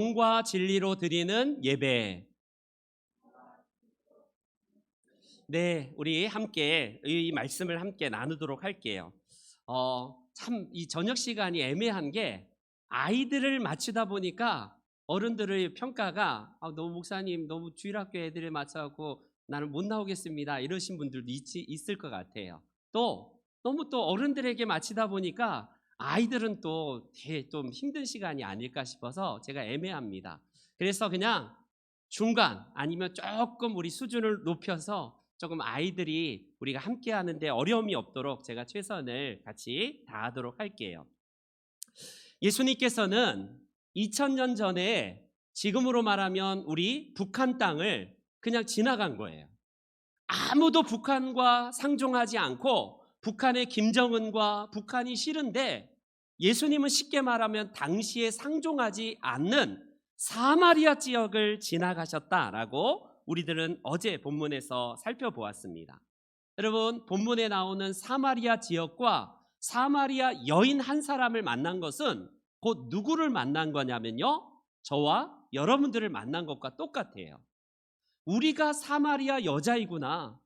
영과 진리로 드리는 예배. 네, 우리 함께 이 말씀을 함께 나누도록 할게요. 참 이 저녁 시간이 애매한 게 아이들을 맞추다 보니까 어른들의 평가가 너무 목사님 너무 주일학교 애들을 맞춰갖고 나는 못 나오겠습니다 이러신 분들도 있을 것 같아요. 또 너무 또 어른들에게 맞추다 보니까 아이들은 또 되게 좀 힘든 시간이 아닐까 싶어서 제가 애매합니다. 그래서 그냥 중간 아니면 조금 우리 수준을 높여서 조금 아이들이 우리가 함께 하는데 어려움이 없도록 제가 최선을 같이 다하도록 할게요. 예수님께서는 2000년 전에 지금으로 말하면 우리 북한 땅을 그냥 지나간 거예요. 아무도 북한과 상종하지 않고 북한의 김정은과 북한이 싫은데 예수님은 쉽게 말하면 당시에 상종하지 않는 사마리아 지역을 지나가셨다라고 우리들은 어제 본문에서 살펴보았습니다. 여러분, 본문에 나오는 사마리아 지역과 사마리아 여인 한 사람을 만난 것은 곧 누구를 만난 거냐면요, 저와 여러분들을 만난 것과 똑같아요. 우리가 사마리아 여자이구나,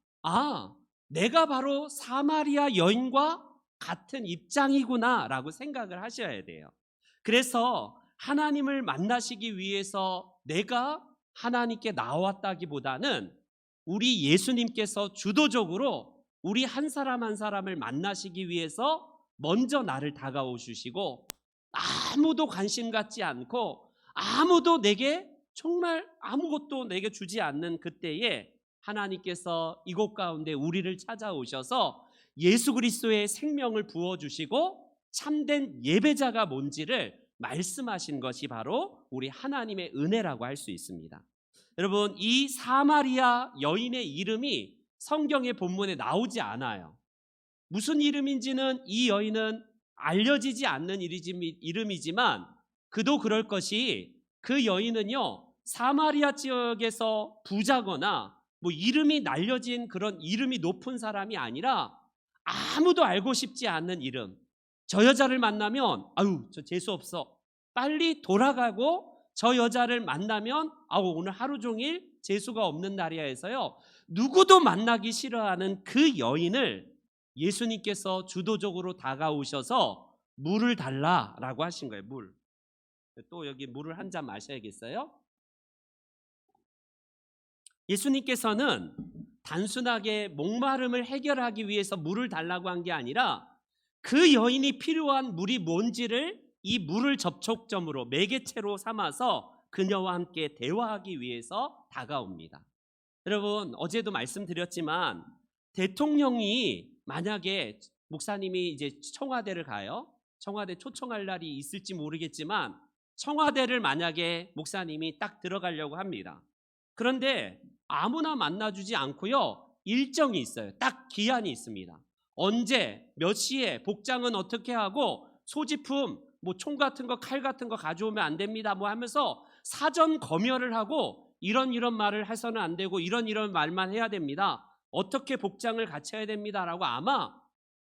내가 바로 사마리아 여인과 같은 입장이구나 라고 생각을 하셔야 돼요. 그래서 하나님을 만나시기 위해서 내가 하나님께 나왔다기보다는 우리 예수님께서 주도적으로 우리 한 사람 한 사람을 만나시기 위해서 먼저 나를 다가오시고 아무도 관심 갖지 않고 아무도 내게 정말 아무것도 내게 주지 않는 그때에 하나님께서 이곳 가운데 우리를 찾아오셔서 예수 그리스도의 생명을 부어주시고 참된 예배자가 뭔지를 말씀하신 것이 바로 우리 하나님의 은혜라고 할 수 있습니다. 여러분, 이 사마리아 여인의 이름이 성경의 본문에 나오지 않아요. 무슨 이름인지는 이 여인은 알려지지 않는 이름이지만 그도 그럴 것이 그 여인은요, 사마리아 지역에서 부자거나 뭐 이름이 날려진 그런 이름이 높은 사람이 아니라 아무도 알고 싶지 않는 이름. 저 여자를 만나면 저 재수 없어, 빨리 돌아가고 저 여자를 만나면 오늘 하루 종일 재수가 없는 날이야 해서요, 누구도 만나기 싫어하는 그 여인을 예수님께서 주도적으로 다가오셔서 물을 달라라고 하신 거예요. 물. 또 여기 물을 한 잔 마셔야겠어요? 예수님께서는 단순하게 목마름을 해결하기 위해서 물을 달라고 한 게 아니라 그 여인이 필요한 물이 뭔지를 이 물을 접촉점으로 매개체로 삼아서 그녀와 함께 대화하기 위해서 다가옵니다. 여러분, 어제도 말씀드렸지만 대통령이 만약에 목사님이 이제 청와대를 가요. 청와대 초청할 날이 있을지 모르겠지만 청와대를 만약에 목사님이 딱 들어가려고 합니다. 그런데 아무나 만나주지 않고요, 일정이 있어요. 딱 기한이 있습니다. 언제 몇 시에 복장은 어떻게 하고 소지품 뭐 총 같은 거 칼 같은 거 가져오면 안 됩니다 뭐 하면서 사전 검열을 하고 이런 말을 해서는 안 되고 이런 말만 해야 됩니다, 어떻게 복장을 갖춰야 됩니다라고 아마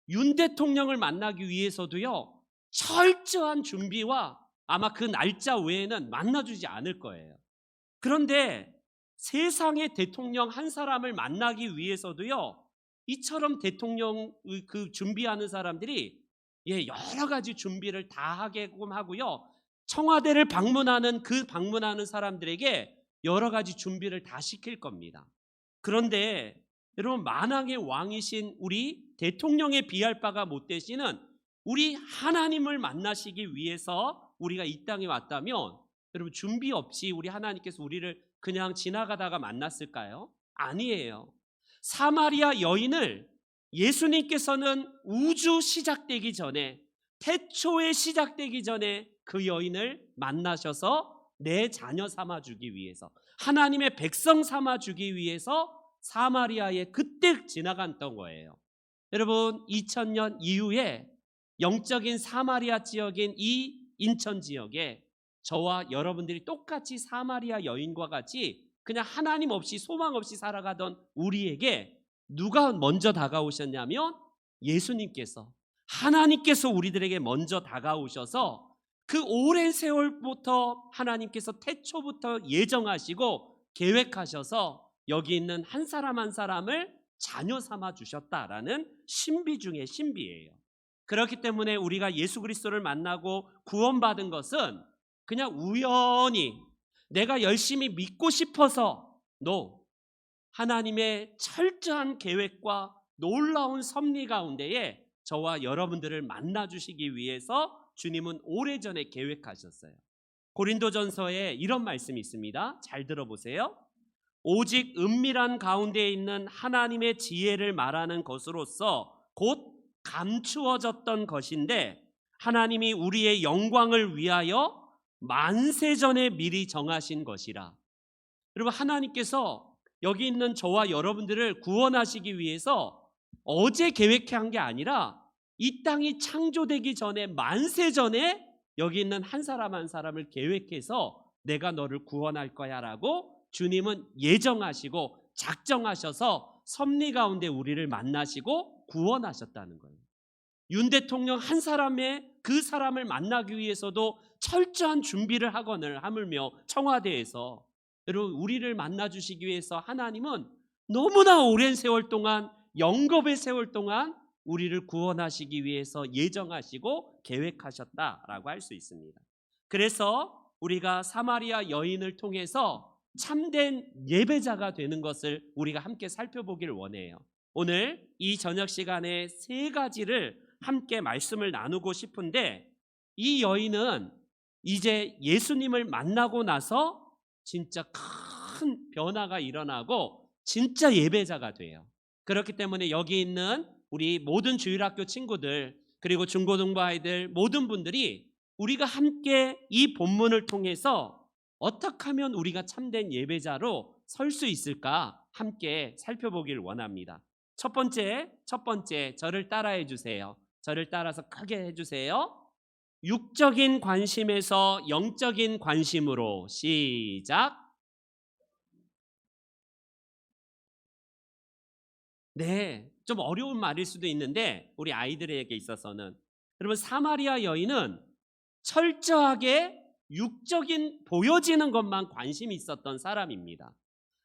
윤 대통령을 만나기 위해서도요 철저한 준비와 아마 그 날짜 외에는 만나주지 않을 거예요. 그런데 세상의 대통령 한 사람을 만나기 위해서도요 이처럼 대통령 그 준비하는 사람들이 여러 가지 준비를 다 하게끔 하고요, 청와대를 방문하는 사람들에게 여러 가지 준비를 다 시킬 겁니다. 그런데 여러분, 만왕의 왕이신 우리 대통령에 비할 바가 못 되시는 우리 하나님을 만나시기 위해서 우리가 이 땅에 왔다면 여러분, 준비 없이 우리 하나님께서 우리를 그냥 지나가다가 만났을까요? 아니에요. 사마리아 여인을 예수님께서는 우주 시작되기 전에, 태초에 시작되기 전에 그 여인을 만나셔서 내 자녀 삼아주기 위해서, 하나님의 백성 삼아주기 위해서 사마리아에 그때 지나갔던 거예요. 여러분, 2000년 이후에 영적인 사마리아 지역인 이 인천 지역에 저와 여러분들이 똑같이 사마리아 여인과 같이 그냥 하나님 없이 소망 없이 살아가던 우리에게 누가 먼저 다가오셨냐면 예수님께서, 하나님께서 우리들에게 먼저 다가오셔서 그 오랜 세월부터 하나님께서 태초부터 예정하시고 계획하셔서 여기 있는 한 사람 한 사람을 자녀 삼아 주셨다라는 신비 중의 신비예요. 그렇기 때문에 우리가 예수 그리스도를 만나고 구원받은 것은 그냥 우연히 내가 열심히 믿고 싶어서 하나님의 철저한 계획과 놀라운 섭리 가운데에 저와 여러분들을 만나 주시기 위해서 주님은 오래전에 계획하셨어요. 고린도전서에 이런 말씀이 있습니다. 잘 들어보세요. 오직 은밀한 가운데에 있는 하나님의 지혜를 말하는 것으로서 곧 감추어졌던 것인데 하나님이 우리의 영광을 위하여 만세전에 미리 정하신 것이라. 여러분, 하나님께서 여기 있는 저와 여러분들을 구원하시기 위해서 어제 계획한 게 아니라 이 땅이 창조되기 전에 만세전에 여기 있는 한 사람 한 사람을 계획해서 내가 너를 구원할 거야 라고 주님은 예정하시고 작정하셔서 섭리 가운데 우리를 만나시고 구원하셨다는 거예요. 윤 대통령 한 사람의 그 사람을 만나기 위해서도 철저한 준비를 하거늘 하물며 청와대에서 여러분 우리를 만나 주시기 위해서 하나님은 너무나 오랜 세월 동안 영겁의 세월 동안 우리를 구원하시기 위해서 예정하시고 계획하셨다라고 할 수 있습니다. 그래서 우리가 사마리아 여인을 통해서 참된 예배자가 되는 것을 우리가 함께 살펴보길 원해요. 오늘 이 저녁 시간에 세 가지를 함께 말씀을 나누고 싶은데 이 여인은 이제 예수님을 만나고 나서 진짜 큰 변화가 일어나고 진짜 예배자가 돼요. 그렇기 때문에 여기 있는 우리 모든 주일학교 친구들 그리고 중고등부 아이들 모든 분들이 우리가 함께 이 본문을 통해서 어떻게 하면 우리가 참된 예배자로 설 수 있을까 함께 살펴보길 원합니다. 첫 번째 저를 따라해 주세요. 저를 따라서 크게 해주세요. 육적인 관심에서 영적인 관심으로. 시작. 네, 좀 어려운 말일 수도 있는데 우리 아이들에게 있어서는 여러분 사마리아 여인은 철저하게 육적인 보여지는 것만 관심이 있었던 사람입니다.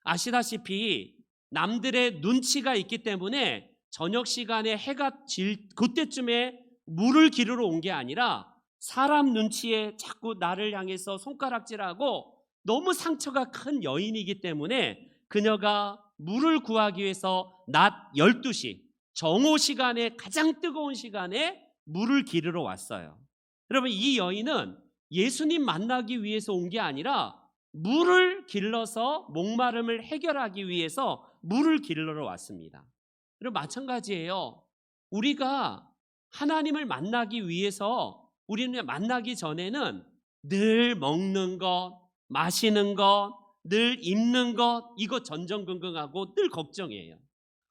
아시다시피 남들의 눈치가 있기 때문에 저녁 시간에 해가 질 그때쯤에 물을 기르러 온 게 아니라 사람 눈치에 자꾸 나를 향해서 손가락질하고 너무 상처가 큰 여인이기 때문에 그녀가 물을 구하기 위해서 낮 12시 정오 시간에 가장 뜨거운 시간에 물을 기르러 왔어요. 여러분 이 여인은 예수님 만나기 위해서 온 게 아니라 물을 길러서 목마름을 해결하기 위해서 물을 길러러 왔습니다. 그리고 마찬가지예요. 우리가 하나님을 만나기 위해서 우리는 만나기 전에는 늘 먹는 것, 마시는 것, 늘 입는 것 이거 전전긍긍하고 늘 걱정이에요.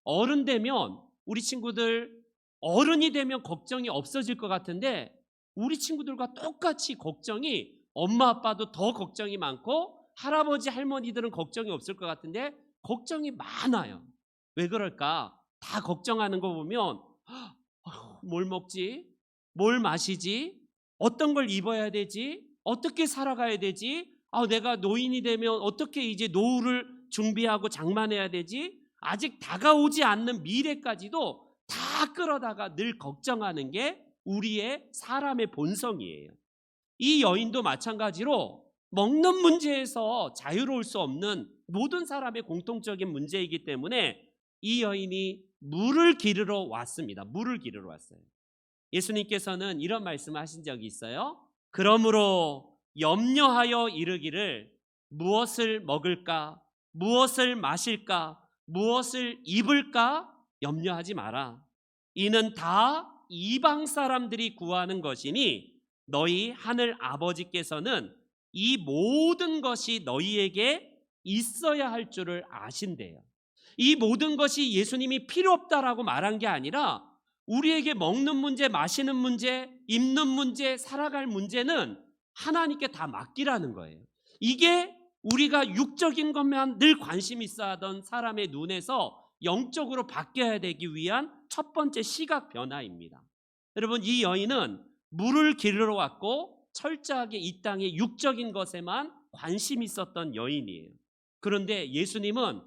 어른 되면 우리 친구들 어른이 되면 걱정이 없어질 것 같은데 우리 친구들과 똑같이 걱정이 엄마 아빠도 더 걱정이 많고 할아버지 할머니들은 걱정이 없을 것 같은데 걱정이 많아요. 왜 그럴까? 다 걱정하는 거 보면 뭘 먹지? 뭘 마시지? 어떤 걸 입어야 되지? 어떻게 살아가야 되지? 내가 노인이 되면 어떻게 이제 노후를 준비하고 장만해야 되지? 아직 다가오지 않는 미래까지도 다 끌어다가 늘 걱정하는 게 우리의 사람의 본성이에요. 이 여인도 마찬가지로 먹는 문제에서 자유로울 수 없는 모든 사람의 공통적인 문제이기 때문에 이 여인이 물을 기르러 왔습니다. 물을 기르러 왔어요. 예수님께서는 이런 말씀을 하신 적이 있어요. 그러므로 염려하여 이르기를 무엇을 먹을까, 무엇을 마실까, 무엇을 입을까 염려하지 마라. 이는 다 이방 사람들이 구하는 것이니 너희 하늘 아버지께서는 이 모든 것이 너희에게 있어야 할 줄을 아신대요. 이 모든 것이 예수님이 필요 없다라고 말한 게 아니라 우리에게 먹는 문제, 마시는 문제, 입는 문제, 살아갈 문제는 하나님께 다 맡기라는 거예요. 이게 우리가 육적인 것만 늘 관심 있어 하던 사람의 눈에서 영적으로 바뀌어야 되기 위한 첫 번째 시각 변화입니다. 여러분 이 여인은 물을 기르러 왔고 철저하게 이 땅의 육적인 것에만 관심이 있었던 여인이에요. 그런데 예수님은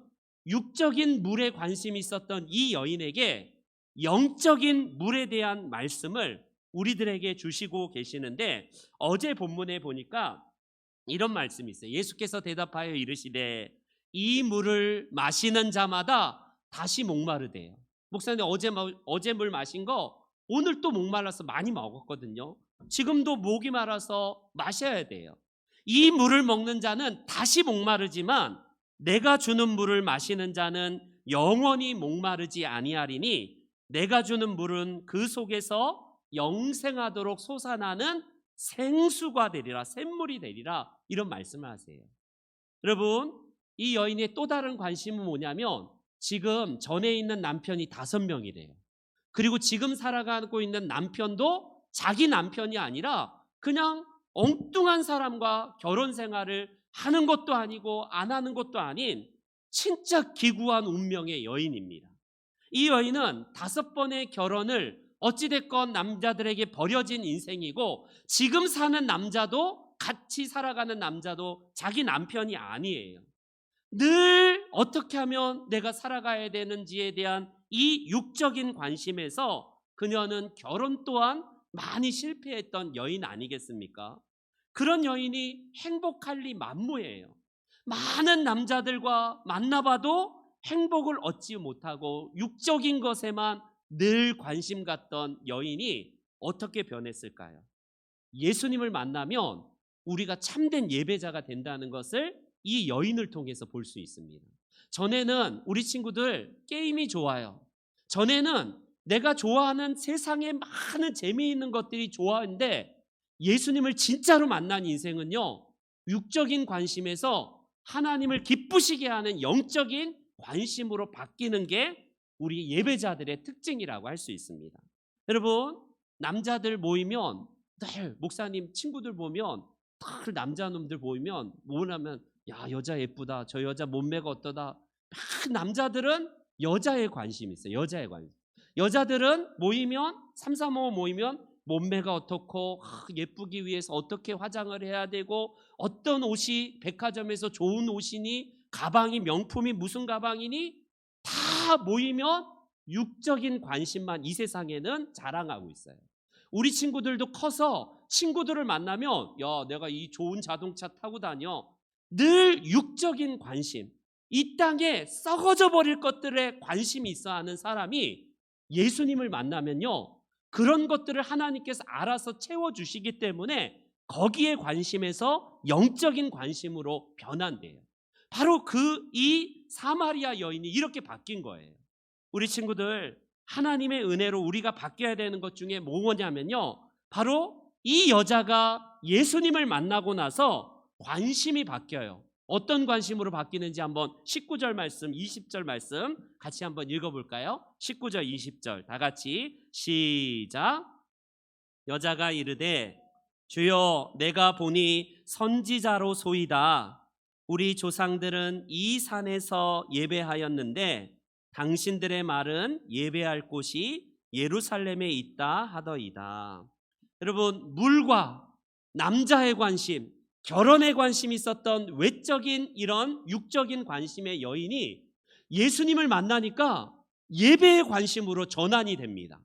육적인 물에 관심이 있었던 이 여인에게 영적인 물에 대한 말씀을 우리들에게 주시고 계시는데, 어제 본문에 보니까 이런 말씀이 있어요. 예수께서 대답하여 이르시되 이 물을 마시는 자마다 다시 목마르대요. 목사님, 어제 물 마신 거 오늘 또 목말라서 많이 먹었거든요. 지금도 목이 마라서 마셔야 돼요. 이 물을 먹는 자는 다시 목마르지만 내가 주는 물을 마시는 자는 영원히 목마르지 아니하리니 내가 주는 물은 그 속에서 영생하도록 솟아나는 생수가 되리라, 샘물이 되리라, 이런 말씀을 하세요. 여러분, 이 여인의 또 다른 관심은 뭐냐면 지금 전에 있는 남편이 5명이래요. 그리고 지금 살아가고 있는 남편도 자기 남편이 아니라 그냥 엉뚱한 사람과 결혼 생활을 하는 것도 아니고 안 하는 것도 아닌 진짜 기구한 운명의 여인입니다. 이 여인은 5번의 결혼을 어찌됐건 남자들에게 버려진 인생이고, 지금 사는 남자도, 같이 살아가는 남자도 자기 남편이 아니에요. 늘 어떻게 하면 내가 살아가야 되는지에 대한 이 육적인 관심에서 그녀는 결혼 또한 많이 실패했던 여인 아니겠습니까? 그런 여인이 행복할 리 만무해요. 많은 남자들과 만나봐도 행복을 얻지 못하고 육적인 것에만 늘 관심 갖던 여인이 어떻게 변했을까요? 예수님을 만나면 우리가 참된 예배자가 된다는 것을 이 여인을 통해서 볼 수 있습니다. 전에는 우리 친구들 게임이 좋아요. 전에는 내가 좋아하는 세상에 많은 재미있는 것들이 좋아하는데, 예수님을 진짜로 만난 인생은요, 육적인 관심에서 하나님을 기쁘시게 하는 영적인 관심으로 바뀌는 게 우리 예배자들의 특징이라고 할 수 있습니다. 여러분, 남자들 모이면 늘, 목사님 친구들 보면 늘 남자놈들 모이면 뭐냐면, 야, 여자 예쁘다, 저 여자 몸매가 어떠다. 남자들은 여자에 관심이 있어요. 여자에 관심. 여자들은 모이면 3, 4, 5 모이면 몸매가 어떻고 예쁘기 위해서 어떻게 화장을 해야 되고, 어떤 옷이 백화점에서 좋은 옷이니, 가방이 명품이 무슨 가방이니, 다 모이면 육적인 관심만 이 세상에는 자랑하고 있어요. 우리 친구들도 커서 친구들을 만나면, 야, 내가 이 좋은 자동차 타고 다녀. 늘 육적인 관심, 이 땅에 썩어져 버릴 것들에 관심이 있어 하는 사람이 예수님을 만나면요, 그런 것들을 하나님께서 알아서 채워주시기 때문에 거기에 관심에서 영적인 관심으로 변한대요. 바로 이 사마리아 여인이 이렇게 바뀐 거예요. 우리 친구들, 하나님의 은혜로 우리가 바뀌어야 되는 것 중에 뭐냐면요, 바로 이 여자가 예수님을 만나고 나서 관심이 바뀌어요. 어떤 관심으로 바뀌는지 한번 19절 말씀, 20절 말씀 같이 한번 읽어볼까요? 19절, 20절 다 같이 시작. 여자가 이르되 주여, 내가 보니 선지자로소이다. 우리 조상들은 이 산에서 예배하였는데 당신들의 말은 예배할 곳이 예루살렘에 있다 하더이다. 여러분, 물과 남자의 관심, 결혼에 관심이 있었던 외적인 이런 육적인 관심의 여인이 예수님을 만나니까 예배의 관심으로 전환이 됩니다.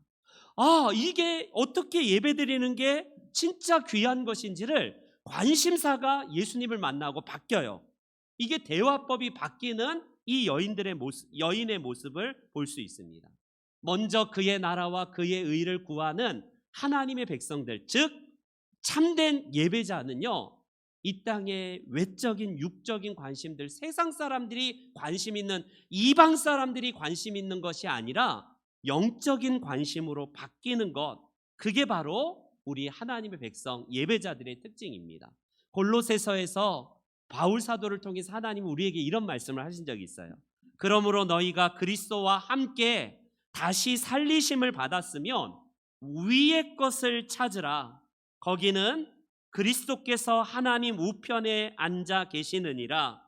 아, 이게 어떻게 예배드리는 게 진짜 귀한 것인지를 관심사가 예수님을 만나고 바뀌어요. 이게 대화법이 바뀌는 이 여인의 모습을 볼 수 있습니다. 먼저 그의 나라와 그의 의를 구하는 하나님의 백성들, 즉 참된 예배자는요, 이 땅의 외적인 육적인 관심들, 세상 사람들이 관심 있는, 이방 사람들이 관심 있는 것이 아니라 영적인 관심으로 바뀌는 것, 그게 바로 우리 하나님의 백성 예배자들의 특징입니다. 골로새서에서 바울 사도를 통해서 하나님은 우리에게 이런 말씀을 하신 적이 있어요. 그러므로 너희가 그리스도와 함께 다시 살리심을 받았으면 위의 것을 찾으라. 거기는 그리스도께서 하나님 우편에 앉아 계시느니라.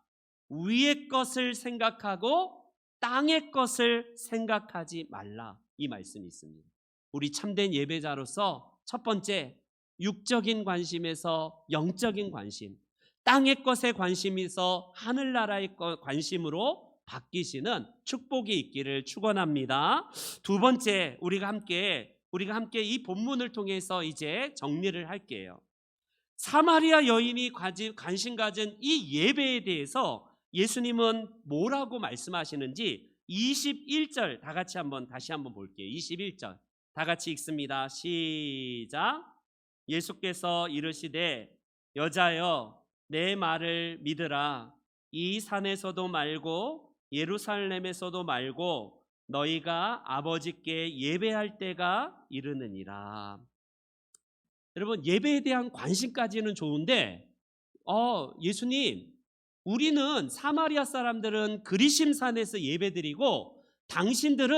위의 것을 생각하고 땅의 것을 생각하지 말라, 이 말씀이 있습니다. 우리 참된 예배자로서 첫 번째, 육적인 관심에서 영적인 관심, 땅의 것에 관심에서 하늘나라의 관심으로 바뀌시는 축복이 있기를 축원합니다. 두 번째, 우리가 함께 이 본문을 통해서 이제 정리를 할게요. 사마리아 여인이 관심 가진 이 예배에 대해서 예수님은 뭐라고 말씀하시는지 21절 다시 한번 볼게요. 21절 다 같이 읽습니다. 시작. 예수께서 이르시되 여자여 내 말을 믿으라. 이 산에서도 말고 예루살렘에서도 말고 너희가 아버지께 예배할 때가 이르느니라. 여러분, 예배에 대한 관심까지는 좋은데 예수님, 우리는 사마리아 사람들은 그리심산에서 예배드리고 당신들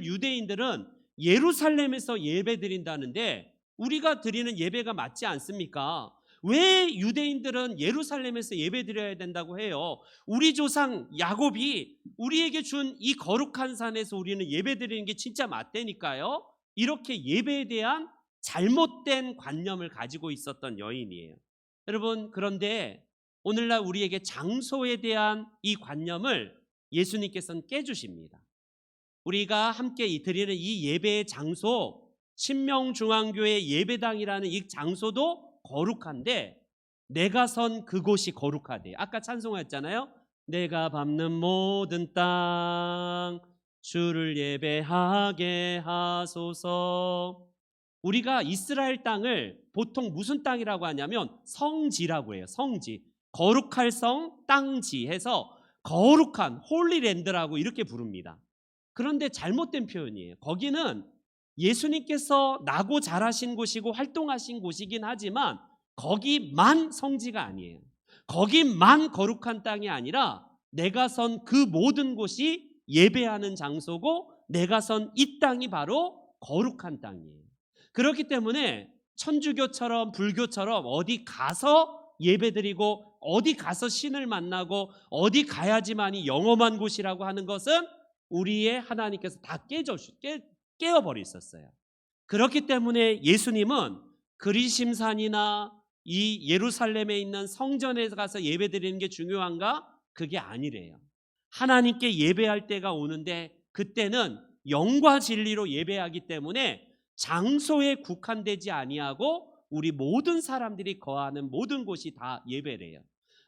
유대인들은 예루살렘에서 예배드린다는데 우리가 드리는 예배가 맞지 않습니까? 왜 유대인들은 예루살렘에서 예배드려야 된다고 해요? 우리 조상 야곱이 우리에게 준 이 거룩한 산에서 우리는 예배드리는 게 진짜 맞다니까요. 이렇게 예배에 대한 잘못된 관념을 가지고 있었던 여인이에요. 여러분, 그런데 오늘날 우리에게 장소에 대한 이 관념을 예수님께서는 깨주십니다. 우리가 함께 드리는 이 예배의 장소, 신명중앙교회 예배당이라는 이 장소도 거룩한데 내가 선 그곳이 거룩하대요. 아까 찬송했잖아요. 내가 밟는 모든 땅 주를 예배하게 하소서. 우리가 이스라엘 땅을 보통 무슨 땅이라고 하냐면 성지라고 해요. 성지. 거룩할 성, 땅지 해서 거룩한 홀리랜드라고 이렇게 부릅니다. 그런데 잘못된 표현이에요. 거기는 예수님께서 나고 자라신 곳이고 활동하신 곳이긴 하지만 거기만 성지가 아니에요. 거기만 거룩한 땅이 아니라 내가 선 그 모든 곳이 예배하는 장소고 내가 선 이 땅이 바로 거룩한 땅이에요. 그렇기 때문에 천주교처럼 불교처럼 어디 가서 예배드리고 어디 가서 신을 만나고 어디 가야지만이 영험한 곳이라고 하는 것은 우리의 하나님께서 다 깨어버리셨어요. 그렇기 때문에 예수님은 그리심산이나 이 예루살렘에 있는 성전에 가서 예배드리는 게 중요한가? 그게 아니래요. 하나님께 예배할 때가 오는데 그때는 영과 진리로 예배하기 때문에 장소에 국한되지 아니하고 우리 모든 사람들이 거하는 모든 곳이 다 예배래요.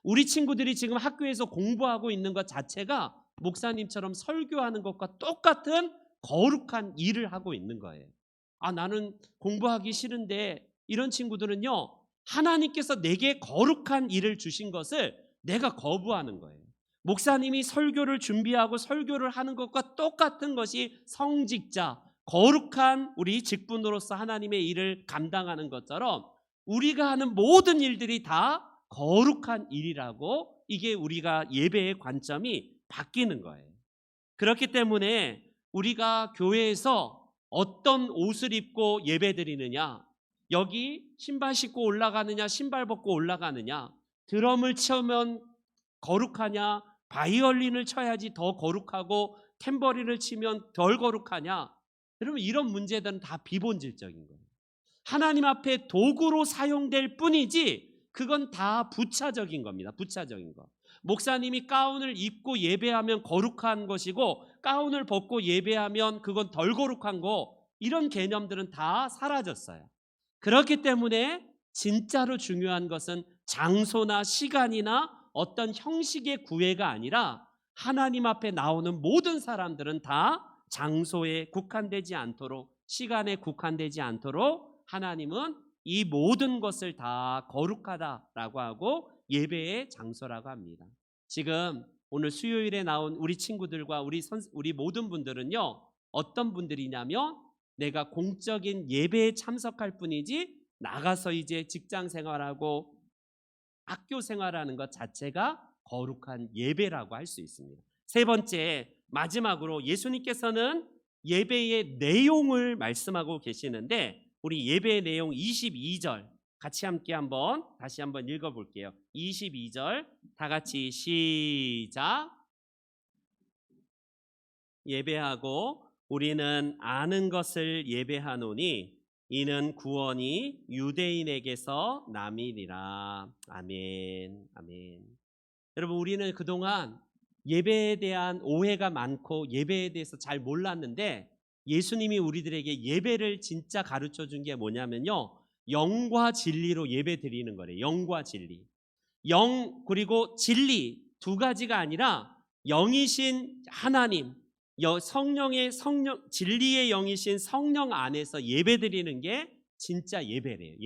우리 친구들이 지금 학교에서 공부하고 있는 것 자체가 목사님처럼 설교하는 것과 똑같은 거룩한 일을 하고 있는 거예요. 나는 공부하기 싫은데 이런 친구들은요, 하나님께서 내게 거룩한 일을 주신 것을 내가 거부하는 거예요. 목사님이 설교를 준비하고 설교를 하는 것과 똑같은 것이 성직자, 거룩한 우리 직분으로서 하나님의 일을 감당하는 것처럼 우리가 하는 모든 일들이 다 거룩한 일이라고, 이게 우리가 예배의 관점이 바뀌는 거예요. 그렇기 때문에 우리가 교회에서 어떤 옷을 입고 예배드리느냐, 여기 신발 신고 올라가느냐 신발 벗고 올라가느냐, 드럼을 치면 거룩하냐 바이올린을 쳐야지 더 거룩하고 탬버린을 치면 덜 거룩하냐, 여러분 이런 문제들은 다 비본질적인 거예요. 하나님 앞에 도구로 사용될 뿐이지 그건 다 부차적인 겁니다. 부차적인 거. 목사님이 가운을 입고 예배하면 거룩한 것이고 가운을 벗고 예배하면 그건 덜 거룩한 거, 이런 개념들은 다 사라졌어요. 그렇기 때문에 진짜로 중요한 것은 장소나 시간이나 어떤 형식의 구애가 아니라 하나님 앞에 나오는 모든 사람들은 다 장소에 국한되지 않도록, 시간에 국한되지 않도록 하나님은 이 모든 것을 다 거룩하다라고 하고 예배의 장소라고 합니다. 지금 오늘 수요일에 나온 우리 친구들과 우리 모든 분들은요, 어떤 분들이냐면 내가 공적인 예배에 참석할 뿐이지 나가서 이제 직장 생활하고 학교 생활하는 것 자체가 거룩한 예배라고 할 수 있습니다. 세 번째, 마지막으로 예수님께서는 예배의 내용을 말씀하고 계시는데 우리 예배의 내용 22절 같이 함께 다시 한번 읽어볼게요. 22절 다 같이 시작. 예배하고 우리는 아는 것을 예배하노니 이는 구원이 유대인에게서 남이니라. 아멘. 아멘. 여러분, 우리는 그동안 예배에 대한 오해가 많고 예배에 대해서 잘 몰랐는데, 예수님이 우리들에게 예배를 진짜 가르쳐 준 게 뭐냐면요, 영과 진리로 예배 드리는 거래요. 영과 진리. 영 그리고 진리 두 가지가 아니라 영이신 하나님, 성령 진리의 영이신 성령 안에서 예배 드리는 게 진짜 예배래요.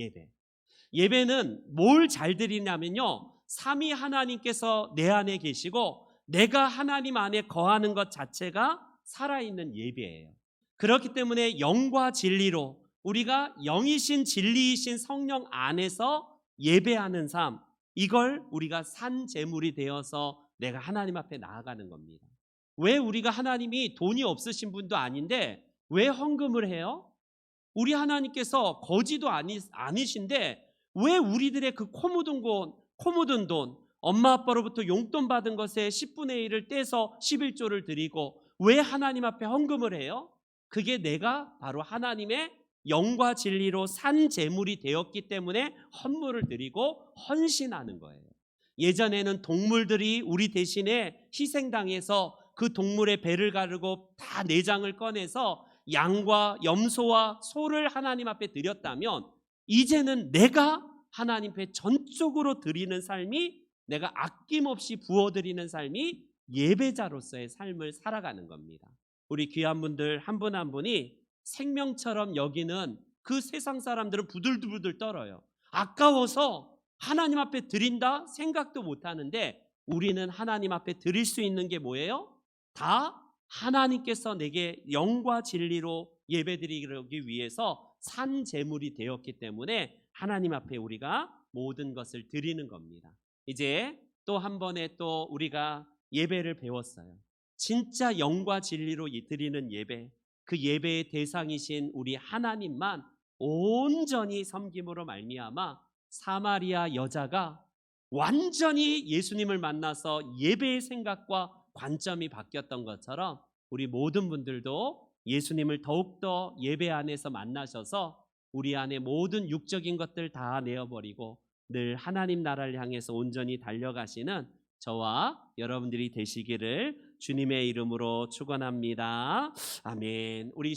예배는 뭘 잘 드리냐면요, 삼위 하나님께서 내 안에 계시고 내가 하나님 안에 거하는 것 자체가 살아있는 예배예요. 그렇기 때문에 영과 진리로 우리가 영이신 진리이신 성령 안에서 예배하는 삶, 이걸 우리가 산 제물이 되어서 내가 하나님 앞에 나아가는 겁니다. 왜 우리가 하나님이 돈이 없으신 분도 아닌데 왜 헌금을 해요? 우리 하나님께서 거지도 아니신데 왜 우리들의 그 코 묻은 돈, 엄마 아빠로부터 용돈 받은 것의 10분의 1을 떼서 11조를 드리고 왜 하나님 앞에 헌금을 해요? 그게 내가 바로 하나님의 영과 진리로 산 제물이 되었기 때문에 헌물을 드리고 헌신하는 거예요. 예전에는 동물들이 우리 대신에 희생당해서 그 동물의 배를 가르고 다 내장을 꺼내서 양과 염소와 소를 하나님 앞에 드렸다면, 이제는 내가 하나님 앞에 전적으로 드리는 삶이, 내가 아낌없이 부어드리는 삶이 예배자로서의 삶을 살아가는 겁니다. 우리 귀한 분들 한 분 한 분이 생명처럼 여기는 그 세상 사람들은 부들부들 떨어요. 아까워서 하나님 앞에 드린다 생각도 못 하는데, 우리는 하나님 앞에 드릴 수 있는 게 뭐예요? 다 하나님께서 내게 영과 진리로 예배드리기 위해서 산 제물이 되었기 때문에 하나님 앞에 우리가 모든 것을 드리는 겁니다. 이제 또 한 번에 또 우리가 예배를 배웠어요. 진짜 영과 진리로 드리는 예배, 그 예배의 대상이신 우리 하나님만 온전히 섬김으로 말미암아 사마리아 여자가 완전히 예수님을 만나서 예배의 생각과 관점이 바뀌었던 것처럼 우리 모든 분들도 예수님을 더욱더 예배 안에서 만나셔서 우리 안에 모든 육적인 것들 다 내어버리고 늘 하나님 나라를 향해서 온전히 달려가시는 저와 여러분들이 되시기를 주님의 이름으로 축원합니다. 아멘. 우리